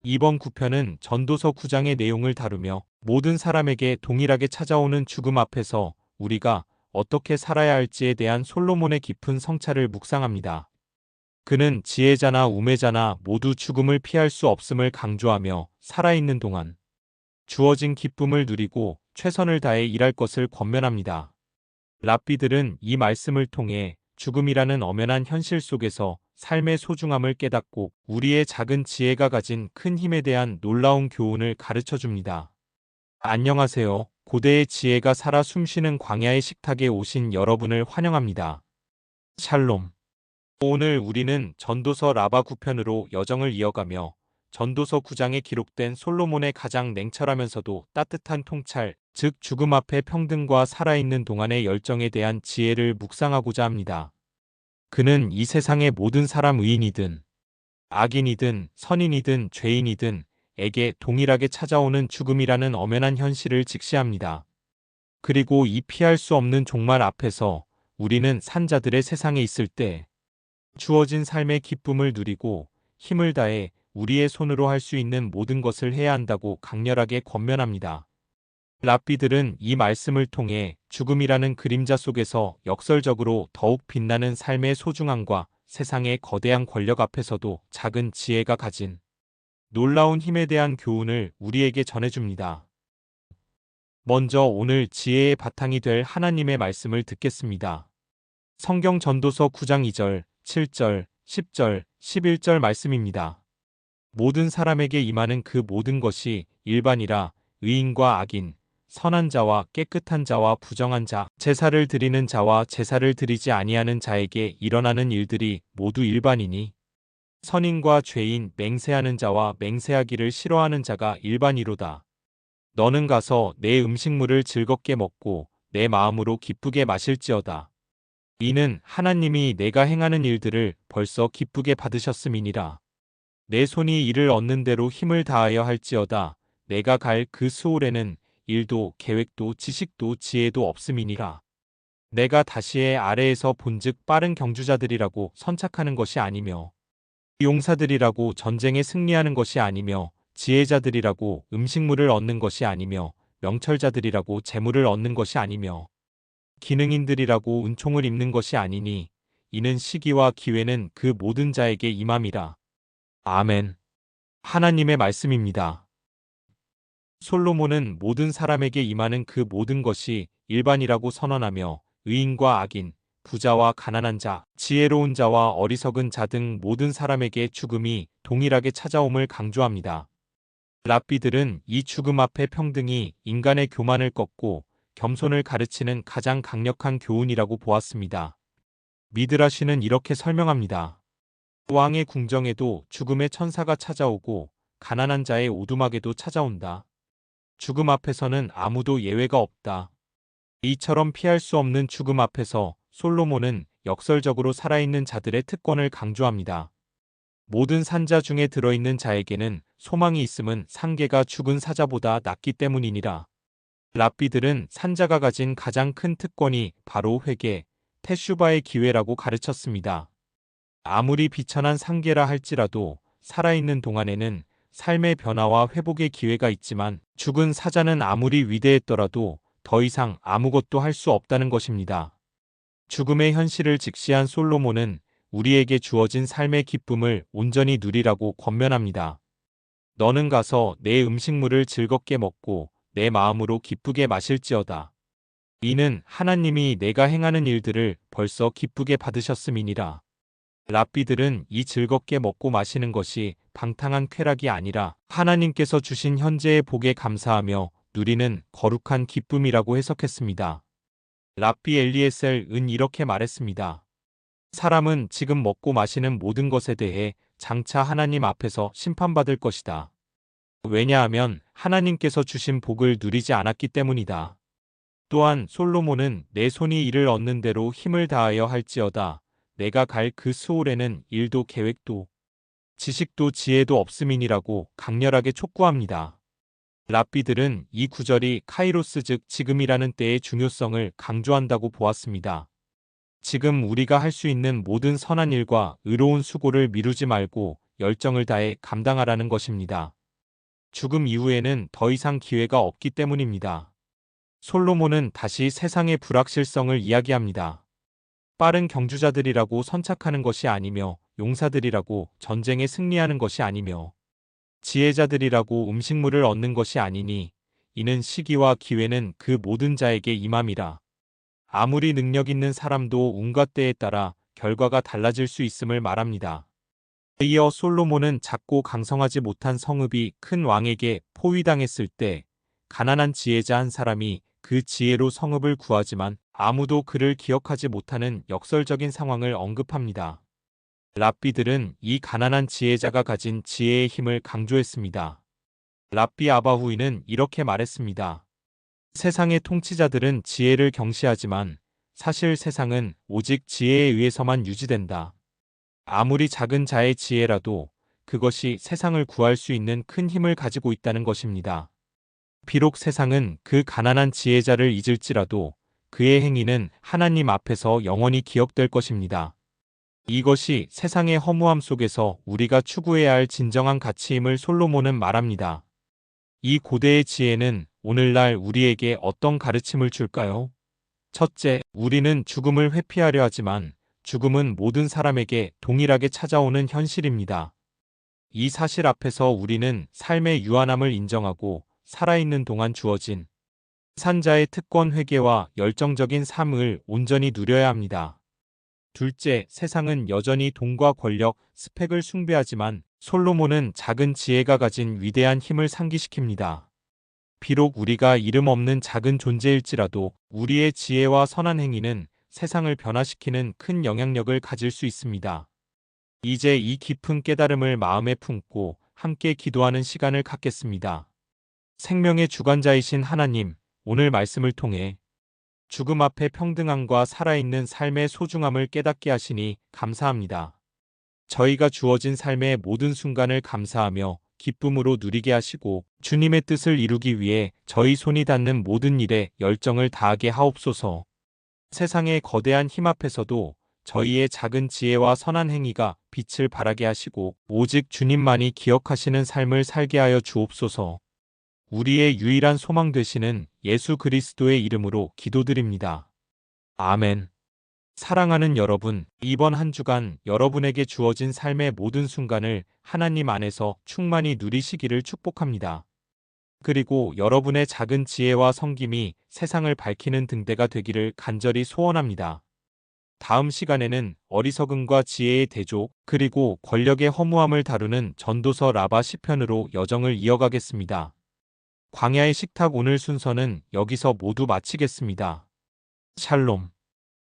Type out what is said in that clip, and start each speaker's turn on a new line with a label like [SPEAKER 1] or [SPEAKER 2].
[SPEAKER 1] 이번 구편은 전도서 9장의 내용을 다루며 모든 사람에게 동일하게 찾아오는 죽음 앞에서 우리가 어떻게 살아야 할지에 대한 솔로몬의 깊은 성찰을 묵상합니다. 그는 지혜자나 우매자나 모두 죽음을 피할 수 없음을 강조하며 살아있는 동안 주어진 기쁨을 누리고 최선을 다해 일할 것을 권면합니다. 랍비들은 이 말씀을 통해 죽음이라는 엄연한 현실 속에서 삶의 소중함을 깨닫고 우리의 작은 지혜가 가진 큰 힘에 대한 놀라운 교훈을 가르쳐 줍니다. 안녕하세요. 고대의 지혜가 살아 숨쉬는 광야의 식탁에 오신 여러분을 환영합니다. 샬롬. 오늘 우리는 전도서 라바 9편으로 여정을 이어가며 전도서 9장에 기록된 솔로몬의 가장 냉철하면서도 따뜻한 통찰, 즉 죽음 앞의 평등과 살아있는 동안의 열정에 대한 지혜를 묵상하고자 합니다. 그는 이 세상의 모든 사람, 의인이든 악인이든 선인이든 죄인이든 에게 동일하게 찾아오는 죽음이라는 엄연한 현실을 직시합니다. 그리고 이 피할 수 없는 종말 앞에서 우리는 산자들의 세상에 있을 때 주어진 삶의 기쁨을 누리고 힘을 다해 우리의 손으로 할 수 있는 모든 것을 해야 한다고 강렬하게 권면합니다. 랍비들은 이 말씀을 통해 죽음이라는 그림자 속에서 역설적으로 더욱 빛나는 삶의 소중함과 세상의 거대한 권력 앞에서도 작은 지혜가 가진 놀라운 힘에 대한 교훈을 우리에게 전해줍니다. 먼저 오늘 지혜의 바탕이 될 하나님의 말씀을 듣겠습니다. 성경 전도서 9장 2절, 7절, 10절, 11절 말씀입니다. 모든 사람에게 임하는 그 모든 것이 일반이라 의인과 악인, 선한 자와 깨끗한 자와 부정한 자, 제사를 드리는 자와 제사를 드리지 아니하는 자에게 일어나는 일들이 모두 일반이니 선인과 죄인, 맹세하는 자와 맹세하기를 싫어하는 자가 일반이로다. 너는 가서 내 음식물을 즐겁게 먹고 내 마음으로 기쁘게 마실지어다. 이는 하나님이 내가 행하는 일들을 벌써 기쁘게 받으셨음이니라. 내 손이 이를 얻는 대로 힘을 다하여 할지어다. 내가 갈 그 수월에는 일도 계획도 지식도 지혜도 없음이니라. 내가 다시의 아래에서 본즉 빠른 경주자들이라고 선착하는 것이 아니며 용사들이라고 전쟁에 승리하는 것이 아니며 지혜자들이라고 음식물을 얻는 것이 아니며 명철자들이라고 재물을 얻는 것이 아니며 기능인들이라고 은총을 입는 것이 아니니 이는 시기와 기회는 그 모든 자에게 임함이라. 아멘. 하나님의 말씀입니다. 솔로몬은 모든 사람에게 임하는 그 모든 것이 일반이라고 선언하며 의인과 악인, 부자와 가난한 자, 지혜로운 자와 어리석은 자 등 모든 사람에게 죽음이 동일하게 찾아옴을 강조합니다. 랍비들은 이 죽음 앞의 평등이 인간의 교만을 꺾고 겸손을 가르치는 가장 강력한 교훈이라고 보았습니다. 미드라시는 이렇게 설명합니다. 왕의 궁정에도 죽음의 천사가 찾아오고 가난한 자의 오두막에도 찾아온다. 죽음 앞에서는 아무도 예외가 없다. 이처럼 피할 수 없는 죽음 앞에서 솔로몬은 역설적으로 살아있는 자들의 특권을 강조합니다. 모든 산자 중에 들어있는 자에게는 소망이 있음은 상계가 죽은 사자보다 낫기 때문이니라. 랍비들은 산자가 가진 가장 큰 특권이 바로 회개, 테슈바의 기회라고 가르쳤습니다. 아무리 비천한 상계라 할지라도 살아있는 동안에는 삶의 변화와 회복의 기회가 있지만 죽은 사자는 아무리 위대했더라도 더 이상 아무것도 할 수 없다는 것입니다. 죽음의 현실을 직시한 솔로몬은 우리에게 주어진 삶의 기쁨을 온전히 누리라고 권면합니다. 너는 가서 내 음식물을 즐겁게 먹고 내 마음으로 기쁘게 마실지어다. 이는 하나님이 내가 행하는 일들을 벌써 기쁘게 받으셨음이니라. 랍비들은 이 즐겁게 먹고 마시는 것이 방탕한 쾌락이 아니라 하나님께서 주신 현재의 복에 감사하며 누리는 거룩한 기쁨이라고 해석했습니다. 랍비 엘리에셀은 이렇게 말했습니다. 사람은 지금 먹고 마시는 모든 것에 대해 장차 하나님 앞에서 심판받을 것이다. 왜냐하면 하나님께서 주신 복을 누리지 않았기 때문이다. 또한 솔로몬은 내 손이 이를 얻는 대로 힘을 다하여 할지어다. 내가 갈 그 수월에는 일도 계획도 지식도 지혜도 없음이니라고 강렬하게 촉구합니다. 랍비들은 이 구절이 카이로스 즉 지금이라는 때의 중요성을 강조한다고 보았습니다. 지금 우리가 할 수 있는 모든 선한 일과 의로운 수고를 미루지 말고 열정을 다해 감당하라는 것입니다. 죽음 이후에는 더 이상 기회가 없기 때문입니다. 솔로몬은 다시 세상의 불확실성을 이야기합니다. 빠른 경주자들이라고 선착하는 것이 아니며 용사들이라고 전쟁에 승리하는 것이 아니며 지혜자들이라고 음식물을 얻는 것이 아니니 이는 시기와 기회는 그 모든 자에게 임함이라. 아무리 능력 있는 사람도 운과 때에 따라 결과가 달라질 수 있음을 말합니다. 이어 솔로몬은 작고 강성하지 못한 성읍이 큰 왕에게 포위당했을 때 가난한 지혜자 한 사람이 그 지혜로 성읍을 구하지만 아무도 그를 기억하지 못하는 역설적인 상황을 언급합니다. 랍비들은 이 가난한 지혜자가 가진 지혜의 힘을 강조했습니다. 랍비 아바후이는 이렇게 말했습니다. 세상의 통치자들은 지혜를 경시하지만 사실 세상은 오직 지혜에 의해서만 유지된다. 아무리 작은 자의 지혜라도 그것이 세상을 구할 수 있는 큰 힘을 가지고 있다는 것입니다. 비록 세상은 그 가난한 지혜자를 잊을지라도 그의 행위는 하나님 앞에서 영원히 기억될 것입니다. 이것이 세상의 허무함 속에서 우리가 추구해야 할 진정한 가치임을 솔로몬은 말합니다. 이 고대의 지혜는 오늘날 우리에게 어떤 가르침을 줄까요? 첫째, 우리는 죽음을 회피하려 하지만 죽음은 모든 사람에게 동일하게 찾아오는 현실입니다. 이 사실 앞에서 우리는 삶의 유한함을 인정하고 살아있는 동안 주어진 산자의 특권 회개와 열정적인 삶을 온전히 누려야 합니다. 둘째, 세상은 여전히 돈과 권력, 스펙을 숭배하지만 솔로몬은 작은 지혜가 가진 위대한 힘을 상기시킵니다. 비록 우리가 이름 없는 작은 존재일지라도 우리의 지혜와 선한 행위는 세상을 변화시키는 큰 영향력을 가질 수 있습니다. 이제 이 깊은 깨달음을 마음에 품고 함께 기도하는 시간을 갖겠습니다. 생명의 주관자이신 하나님, 오늘 말씀을 통해 죽음 앞에 평등함과 살아있는 삶의 소중함을 깨닫게 하시니 감사합니다. 저희가 주어진 삶의 모든 순간을 감사하며 기쁨으로 누리게 하시고 주님의 뜻을 이루기 위해 저희 손이 닿는 모든 일에 열정을 다하게 하옵소서. 세상의 거대한 힘 앞에서도 저희의 작은 지혜와 선한 행위가 빛을 발하게 하시고 오직 주님만이 기억하시는 삶을 살게 하여 주옵소서. 우리의 유일한 소망 되시는 예수 그리스도의 이름으로 기도드립니다. 아멘. 사랑하는 여러분, 이번 한 주간 여러분에게 주어진 삶의 모든 순간을 하나님 안에서 충만히 누리시기를 축복합니다. 그리고 여러분의 작은 지혜와 섬김이 세상을 밝히는 등대가 되기를 간절히 소원합니다. 다음 시간에는 어리석음과 지혜의 대조, 그리고 권력의 허무함을 다루는 전도서 라바 시편으로 여정을 이어가겠습니다. 광야의 식탁 오늘 순서는 여기서 모두 마치겠습니다. 샬롬.